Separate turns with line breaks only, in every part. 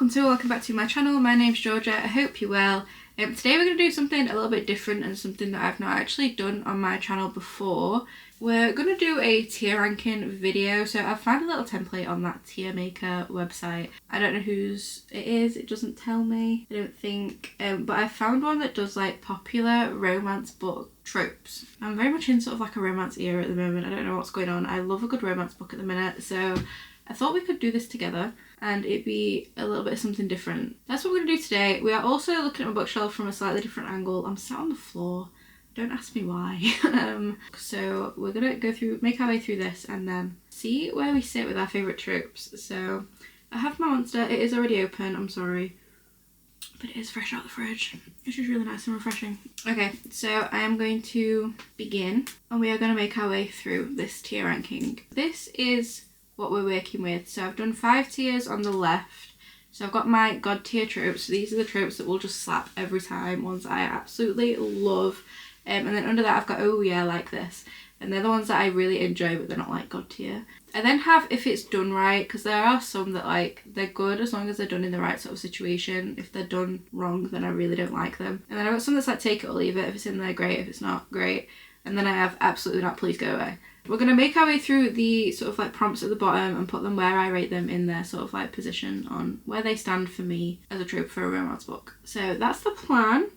welcome back to my channel. My name's Georgia, I hope you're well. Today we're going to do something a little bit different and something that I've not actually done on my channel before. We're going to do a tier ranking video, so I've found a little template on that tier maker website. I don't know whose it is, it doesn't tell me, I don't think, but I found one that does like popular romance book tropes. I'm very much in sort of like a romance era at the moment. I don't know what's going on. I love a good romance book at the minute, so I thought we could do this together and it'd be a little bit of something different. That's what we're going to do today. We are also looking at my bookshelf from a slightly different angle. I'm sat on the floor. Don't ask me why. So we're going to make our way through this and then see where we sit with our favourite tropes. So I have my monster. It is already open. I'm sorry. But it is fresh out the fridge, which is really nice and refreshing. Okay, so I am going to begin and we are going to make our way through this tier ranking. This is what we're working with. So I've done 5 tiers on the left. So I've got my god tier tropes. So these are the tropes that will just slap every time, ones I absolutely love. And then under that I've got oh yeah, like this. And they're the ones that I really enjoy, but they're not like god tier. I then have if it's done right, because there are some that like they're good as long as they're done in the right sort of situation. If they're done wrong, then I really don't like them. And then I've got some that's like take it or leave it. If it's in there, great. If it's not, great. And then I have absolutely not, please go away. We're going to make our way through the sort of like prompts at the bottom and put them where I rate them in their sort of like position on where they stand for me as a trope for a romance book. So that's the plan.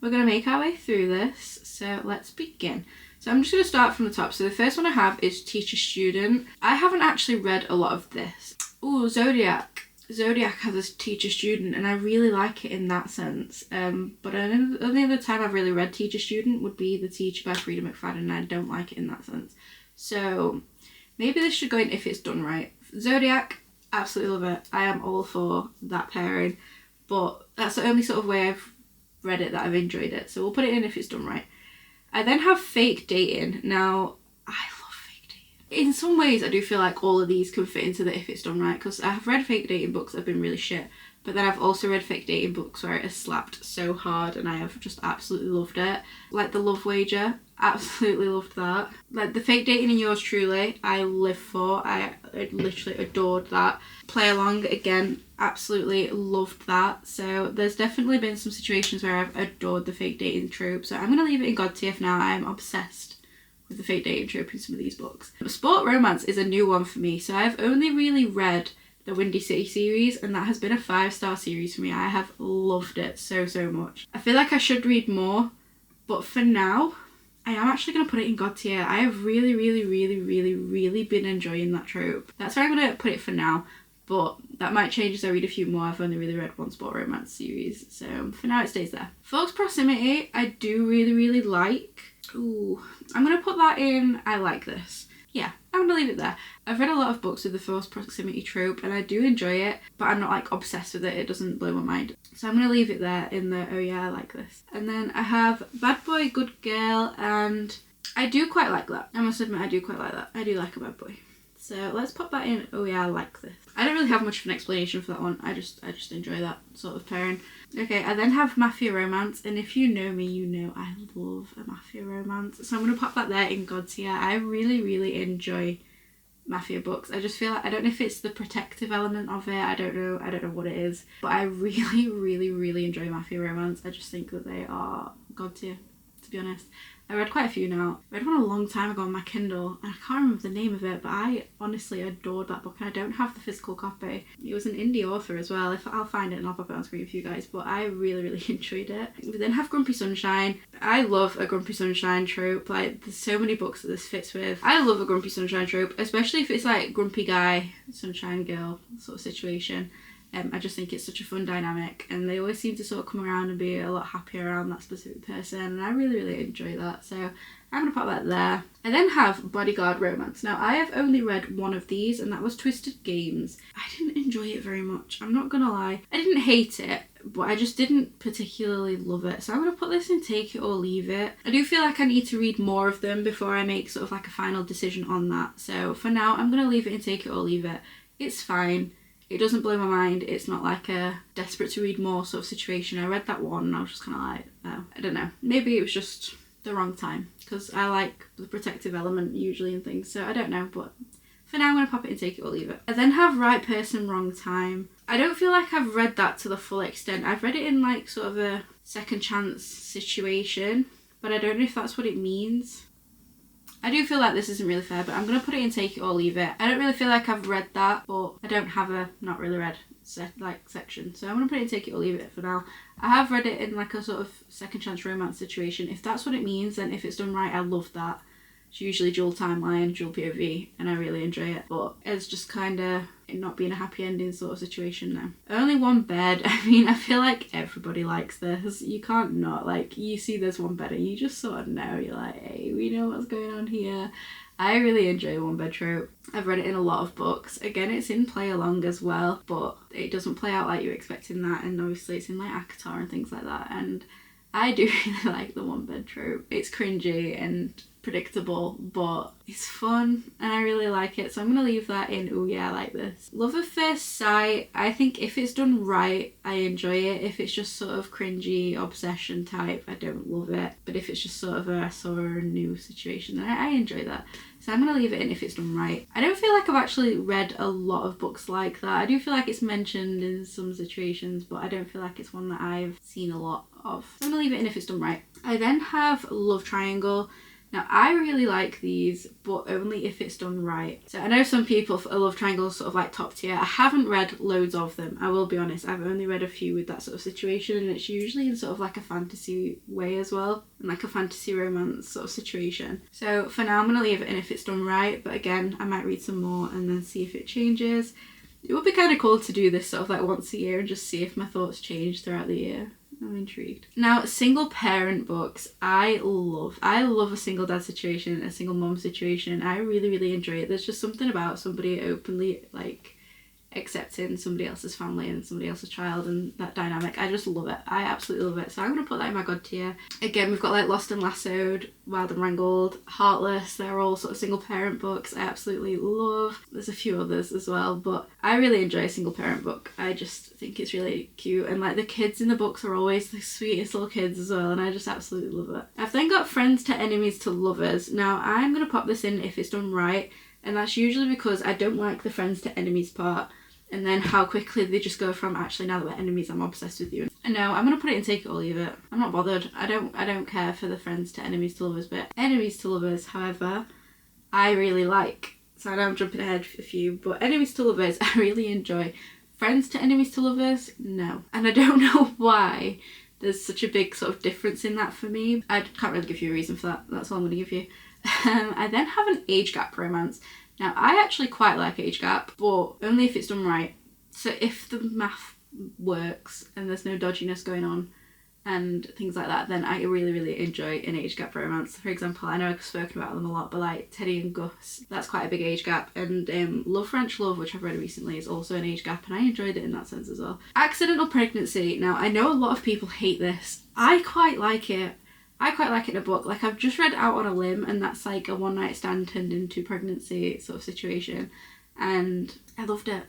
We're going to make our way through this. So let's begin. So I'm just going to start from the top. So the first one I have is teacher student. I haven't actually read a lot of this. Ooh, Zodiac. Zodiac has a teacher student and I really like it in that sense. But the only other time I've really read teacher student would be The Teacher by Frida McFadden, and I don't like it in that sense. So maybe this should go in if it's done right. Zodiac, absolutely love it. I am all for that pairing, but that's the only sort of way I've read it that I've enjoyed it. So we'll put it in if it's done right. I then have fake dating. Now, I love fake dating. In some ways, I do feel like all of these can fit into the if it's done right, because I've read fake dating books that have been really shit, but then I've also read fake dating books where it has slapped so hard and I have just absolutely loved it. Like The Love Wager, absolutely loved that. Like the fake dating in Yours Truly, I live for. I literally adored that. Play Along, again, absolutely loved that. So there's definitely been some situations where I've adored the fake dating trope. So I'm going to leave it in god tier for now. I am obsessed with the fake dating trope in some of these books. Sport romance is a new one for me. So I've only really read the Windy City series, and that has been a 5-star series for me. I have loved it so much. I feel like I should read more, but for now I am actually going to put it in god tier. I have really been enjoying that trope. That's where I'm going to put it for now, but that might change as I read a few more. I've only really read one sport romance series, so for now it stays there. Forced Proximity I do really like. Ooh, I'm going to put that in I like this. Yeah, I'm gonna leave it there. I've read a lot of books with the forced proximity trope and I do enjoy it, but I'm not like obsessed with it. It doesn't blow my mind. So I'm gonna leave it there in the oh yeah, I like this. And then I have bad boy, good girl, and I do quite like that. I must admit I do quite like that. I do like a bad boy. So let's pop that in oh yeah, I like this. I don't really have much of an explanation for that one. I just enjoy that sort of pairing. Okay, I then have Mafia Romance, and if you know me, you know I love a Mafia Romance. So I'm going to pop that there in god tier. I really enjoy Mafia books. I just feel like, I don't know if it's the protective element of it, I don't know what it is, but I really enjoy Mafia Romance. I just think that they are god tier, to be honest. I read quite a few now. I read one a long time ago on my Kindle, and I can't remember the name of it, but I honestly adored that book, and I don't have the physical copy. It was an indie author as well. If I'll find it and I'll pop it on screen for you guys, but I really enjoyed it. We then have Grumpy Sunshine. I love a Grumpy Sunshine trope. Like, there's so many books that this fits with. I love a Grumpy Sunshine trope, especially if it's like grumpy guy, sunshine girl sort of situation. I just think it's such a fun dynamic, and they always seem to sort of come around and be a lot happier around that specific person, and I really enjoy that. So I'm going to pop that there. I then have Bodyguard Romance. Now I have only read one of these, and that was Twisted Games. I didn't enjoy it very much, I'm not going to lie. I didn't hate it, but I just didn't particularly love it. So I'm going to put this in take it or leave it. I do feel like I need to read more of them before I make sort of like a final decision on that. So for now, I'm going to leave it in take it or leave it. It's fine. It doesn't blow my mind. It's not like a desperate to read more sort of situation. I read that one and I was just kind of like, oh, I don't know. Maybe it was just the wrong time, because I like the protective element usually in things. So I don't know, but For now, I'm going to pop it in Take It or Leave It. I then have Right Person, Wrong Time. I don't feel like I've read that to the full extent. I've read it in like sort of a second chance situation, but I don't know if that's what it means. I do feel like this isn't really fair, but I'm going to put it in Take It or Leave It. I don't really feel like I've read that, but I don't have a not really read section. So I'm going to put it in Take It or Leave It for now. I have read it in like a sort of second chance romance situation. If that's what it means, then if it's done right, I love that. It's usually dual timeline, dual POV, and I really enjoy it. But it's just kind of it not being a happy ending sort of situation now. Only One Bed. I mean, I feel like everybody likes this. You can't not. Like, you see there's one bed and you just sort of know. You're like, hey, we know what's going on here. I really enjoy One Bed Trope. I've read it in a lot of books. Again, it's in Play Along as well, but it doesn't play out like you expect in that. And obviously it's in like ACOTAR and things like that. And I do really like the One Bed Trope. It's cringy and predictable, but it's fun and I really like it, so I'm gonna leave that in. Oh yeah, I like this. Love at First Sight. I think if it's done right, I enjoy it. If it's just sort of cringy obsession type, I don't love it. But if it's just sort of a saw a new situation, then I enjoy that. So I'm gonna leave it in if it's done right. I don't feel like I've actually read a lot of books like that. I do feel like it's mentioned in some situations, but I don't feel like it's one that I've seen a lot of. So I'm gonna leave it in if it's done right. I then have Love Triangle. Now, I really like these, but only if it's done right. So I know some people love triangles sort of like top tier. I haven't read loads of them, I will be honest. I've only read a few with that sort of situation, and it's usually in sort of like a fantasy way as well, and like a fantasy romance sort of situation. So for now, I'm going to leave it in if it's done right, but again, I might read some more and then see if it changes. It would be kind of cool to do this sort of like once a year and just see if my thoughts change throughout the year. I'm intrigued. Now, single parent books, I love a single dad situation, a single mom situation. I really enjoy it. There's just something about somebody openly like accepting somebody else's family and somebody else's child and that dynamic. I just love it. I absolutely love it. So I'm going to put that in my God tier. Again, we've got like Lost and Lassoed, Wild and Wrangled, Heartless. They're all sort of single parent books I absolutely love. There's a few others as well, but I really enjoy a single parent book. I just think it's really cute, and like the kids in the books are always the sweetest little kids as well, and I just absolutely love it. I've then got Friends to Enemies to Lovers. Now, I'm going to pop this in if it's done right, and that's usually because I don't like the Friends to Enemies part. And then how quickly they just go from, actually, now that we're enemies, I'm obsessed with you. And no, I'm going to put it in Take It or Leave It. I'm not bothered. I don't care for the Friends to Enemies to Lovers bit. Enemies to Lovers, however, I really like. So I know I'm jumping ahead a few, but Enemies to Lovers, I really enjoy. Friends to Enemies to Lovers, no. And I don't know why there's such a big sort of difference in that for me. I can't really give you a reason for that. That's all I'm going to give you. I then have an age gap romance. Now, I actually quite like age gap, but only if it's done right. So if the math works and there's no dodginess going on and things like that, then I really enjoy an age gap romance. For example, I know I've spoken about them a lot, but like Teddy and Gus, that's quite a big age gap. And Love French Love, which I've read recently, is also an age gap, and I enjoyed it in that sense as well. Accidental Pregnancy. Now, I know a lot of people hate this. I quite like it. I quite like it in a book. Like, I've just read Out on a Limb, and that's like a one night stand turned into pregnancy sort of situation, and I loved it.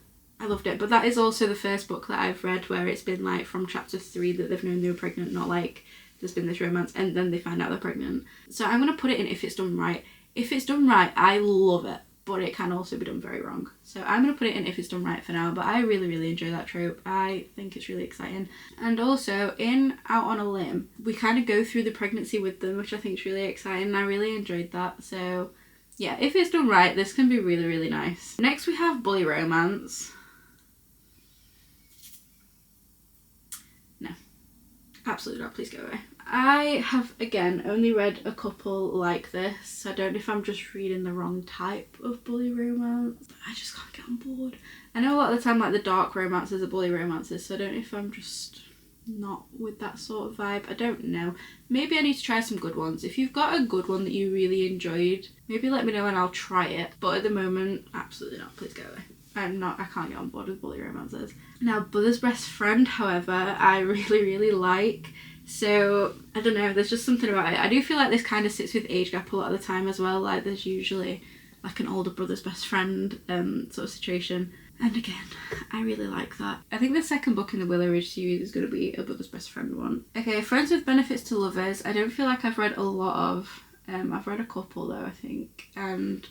But that is also the first book that I've read where it's been like from chapter 3 that they've known they were pregnant, not like there's been this romance and then they find out they're pregnant. So I'm going to put it in if it's done right. If it's done right, I love it, but it can also be done very wrong. So I'm going to put it in if it's done right for now, but I really enjoy that trope. I think it's really exciting. And also in Out on a Limb, we kind of go through the pregnancy with them, which I think is really exciting, and I really enjoyed that. So yeah, if it's done right, this can be really nice. Next we have Bully Romance. No, absolutely not, please go away. I have, again, only read a couple like this. I don't know if I'm just reading the wrong type of bully romance. I just can't get on board. I know a lot of the time like the dark romances are bully romances, so I don't know if I'm just not with that sort of vibe. I don't know. Maybe I need to try some good ones. If you've got a good one that you really enjoyed, maybe let me know and I'll try it. But at the moment, absolutely not. Please go away. I can't get on board with bully romances. Now, Brother's Best Friend, however, I really like. So, I don't know, there's just something about it. I do feel like this kind of sits with age gap a lot of the time as well. Like, there's usually like an older brother's best friend sort of situation. And again, I really like that. I think the second book in the Willow Ridge series is going to be a brother's best friend one. Okay, Friends with Benefits to Lovers. I don't feel like I've read a lot of. I've read a couple though, I think. And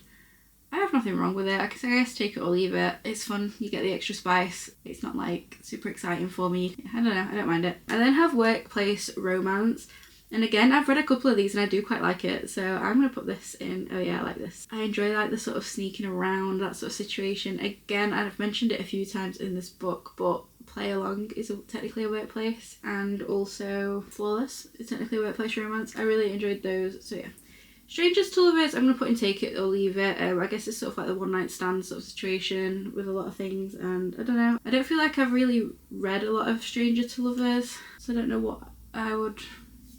I have nothing wrong with it. I guess take it or leave it. It's fun. You get the extra spice. It's not like super exciting for me. I don't know. I don't mind it. I then have workplace romance. And again, I've read a couple of these and I do quite like it. So I'm going to put this in. Oh yeah, I like this. I enjoy like the sort of sneaking around, that sort of situation. Again, I've mentioned it a few times in this book, but Play Along is technically a workplace, and also Flawless is technically a workplace romance. I really enjoyed those. So yeah. Strangers to Lovers, I'm going to put in Take It or Leave It. I guess it's sort of like the one night stand sort of situation with a lot of things, and I don't know. I don't feel like I've really read a lot of Stranger to Lovers, so I don't know what I would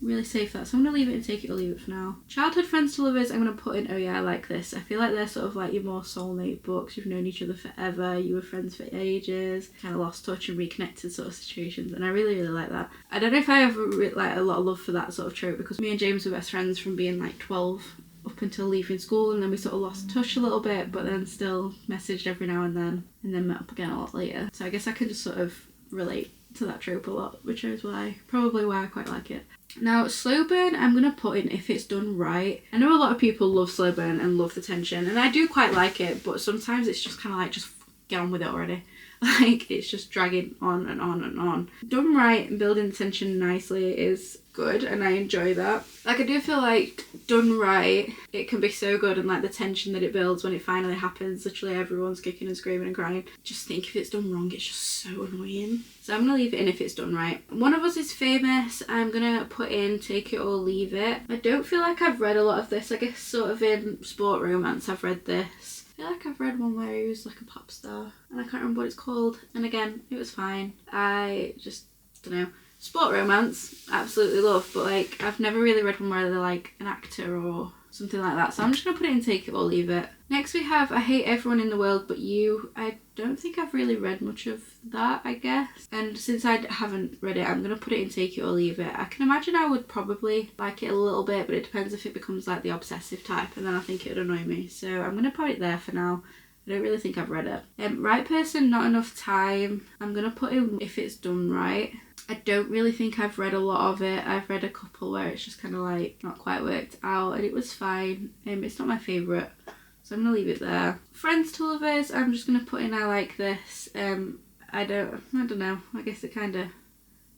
really say for that. So I'm going to leave it and Take It or Leave It for now. Childhood Friends to Lovers, I'm going to put in Oh Yeah, I Like This. I feel like they're sort of like your more soulmate books. You've known each other forever, you were friends for ages, kind of lost touch and reconnected sort of situations, and I really, really like that. I don't know if I have like a lot of love for that sort of trope, because me and James were best friends from being like 12 up until leaving school, and then we sort of lost touch a little bit, but then still messaged every now and then met up again a lot later. So I guess I can just sort of relate to that trope a lot, which is probably why I quite like it. Now, slow burn, I'm going to put in If It's Done Right. I know a lot of people love slow burn and love the tension, and I do quite like it, but sometimes it's just kind of like, just get on with it already. Like, it's just dragging on and on and on. Done right and building the tension nicely is good, and I enjoy that. Like, I do feel like done right, it can be so good, and like the tension that it builds when it finally happens, literally everyone's kicking and screaming and crying. Just think if it's done wrong, it's just so annoying. So I'm going to leave it in If It's Done Right. One of Us Is Famous, I'm going to put in Take It or Leave It. I don't feel like I've read a lot of this. I guess sort of in sport romance I've read this. I feel like I've read one where he was like a pop star, and I can't remember what it's called, and again, it was fine. I just don't know. Sport romance, absolutely love, but like I've never really read one where they're like an actor or something like that, so I'm just going to put it in Take It or Leave It. Next we have I Hate Everyone in the World But You. I don't think I've really read much of that, I guess, and since I haven't read it, I'm going to put it in Take It or Leave It. I can imagine I would probably like it a little bit, but it depends if it becomes like the obsessive type, and then I think it would annoy me, so I'm going to put it there for now. I don't really think I've read it. Right Person, Not Enough Time, I'm going to put in If It's Done Right. I don't really think I've read a lot of it. I've read a couple where it's just kind of like not quite worked out, and it was fine. It's not my favourite, so I'm going to leave it there. Friends to Lovers, I'm just going to put in I Like This. I don't know. I guess it kind of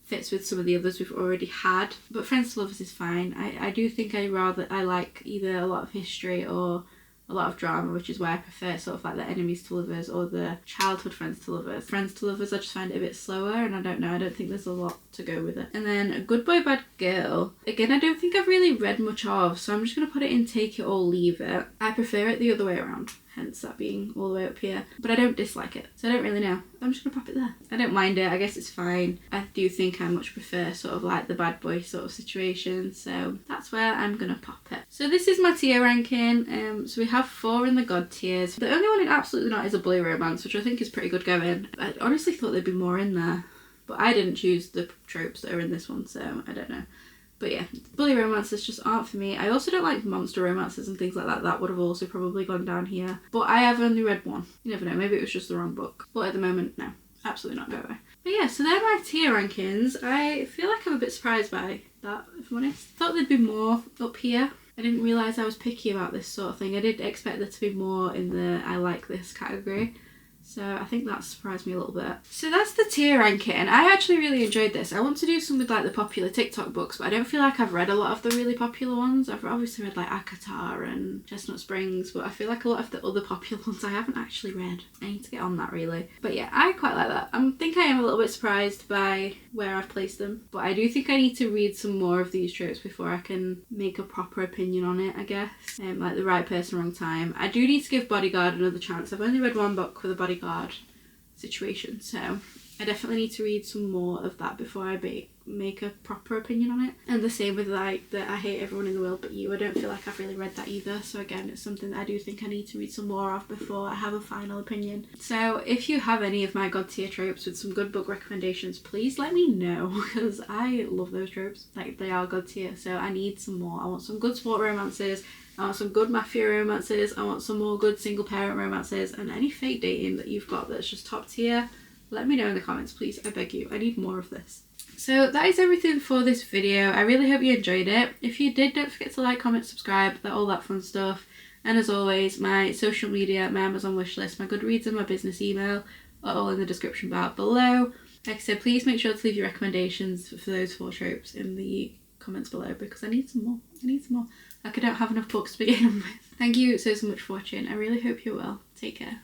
fits with some of the others we've already had, but Friends to Lovers is fine. I do think I like either a lot of history or a lot of drama, which is why I prefer sort of like the Enemies to Lovers or the Childhood Friends to Lovers. Friends to Lovers, I just find it a bit slower, and I don't know, I don't think there's a lot to go with it. And then Good Boy Bad Girl, again, I don't think I've really read much of, so I'm just going to put it in Take It or Leave It. I prefer it the other way around, hence that being all the way up here, but I don't dislike it, so I don't really know. I'm just going to pop it there. I don't mind it, I guess it's fine. I do think I much prefer sort of like the bad boy sort of situation, so that's where I'm going to pop it. So this is my tier ranking. So we have 4 in the God tiers. The only one in Absolutely Not is a Blue Romance, which I think is pretty good going. I honestly thought there'd be more in there, but I didn't choose the tropes that are in this one, so I don't know. But yeah, bully romances just aren't for me. I also don't like monster romances and things like that. That would have also probably gone down here. But I have only read one. You never know, maybe it was just the wrong book. But at the moment, no. Absolutely not, go away. But yeah, so they're my tier rankings. I feel like I'm a bit surprised by that, if I'm honest. I thought there'd be more up here. I didn't realise I was picky about this sort of thing. I did expect there to be more in the I like this category. So I think that surprised me a little bit. So that's the tier ranking. I actually really enjoyed this. I want to do some with like the popular TikTok books, but I don't feel like I've read a lot of the really popular ones. I've obviously read like Akatar and Chestnut Springs, but I feel like a lot of the other popular ones I haven't actually read. I need to get on that really. But yeah, I quite like that. I think I am a little bit surprised by where I've placed them, but I do think I need to read some more of these tropes before I can make a proper opinion on it, I guess. Like The Right Person, Wrong Time. I do need to give Bodyguard another chance. I've only read one book with a bodyguard situation, so I definitely need to read some more of that before I make a proper opinion on it. And the same with like the I Hate Everyone in the World But You. I don't feel like I've really read that either, so again, it's something that I do think I need to read some more of before I have a final opinion. So if you have any of my God tier tropes with some good book recommendations, please let me know, because I love those tropes. Like, they are God tier, so I need some more. I want some good sport romances, I want some good mafia romances, I want some more good single parent romances, and any fake dating that you've got that's just top tier, let me know in the comments, please. I beg you. I need more of this. So that is everything for this video. I really hope you enjoyed it. If you did, don't forget to like, comment, subscribe, all that fun stuff. And as always, my social media, my Amazon wishlist, my Goodreads and my business email are all in the description bar below. Like I said, please make sure to leave your recommendations for those 4 tropes in the comments below, because I need some more. Like I don't have enough books to begin with. Thank you so much for watching. I really hope you're well. Take care.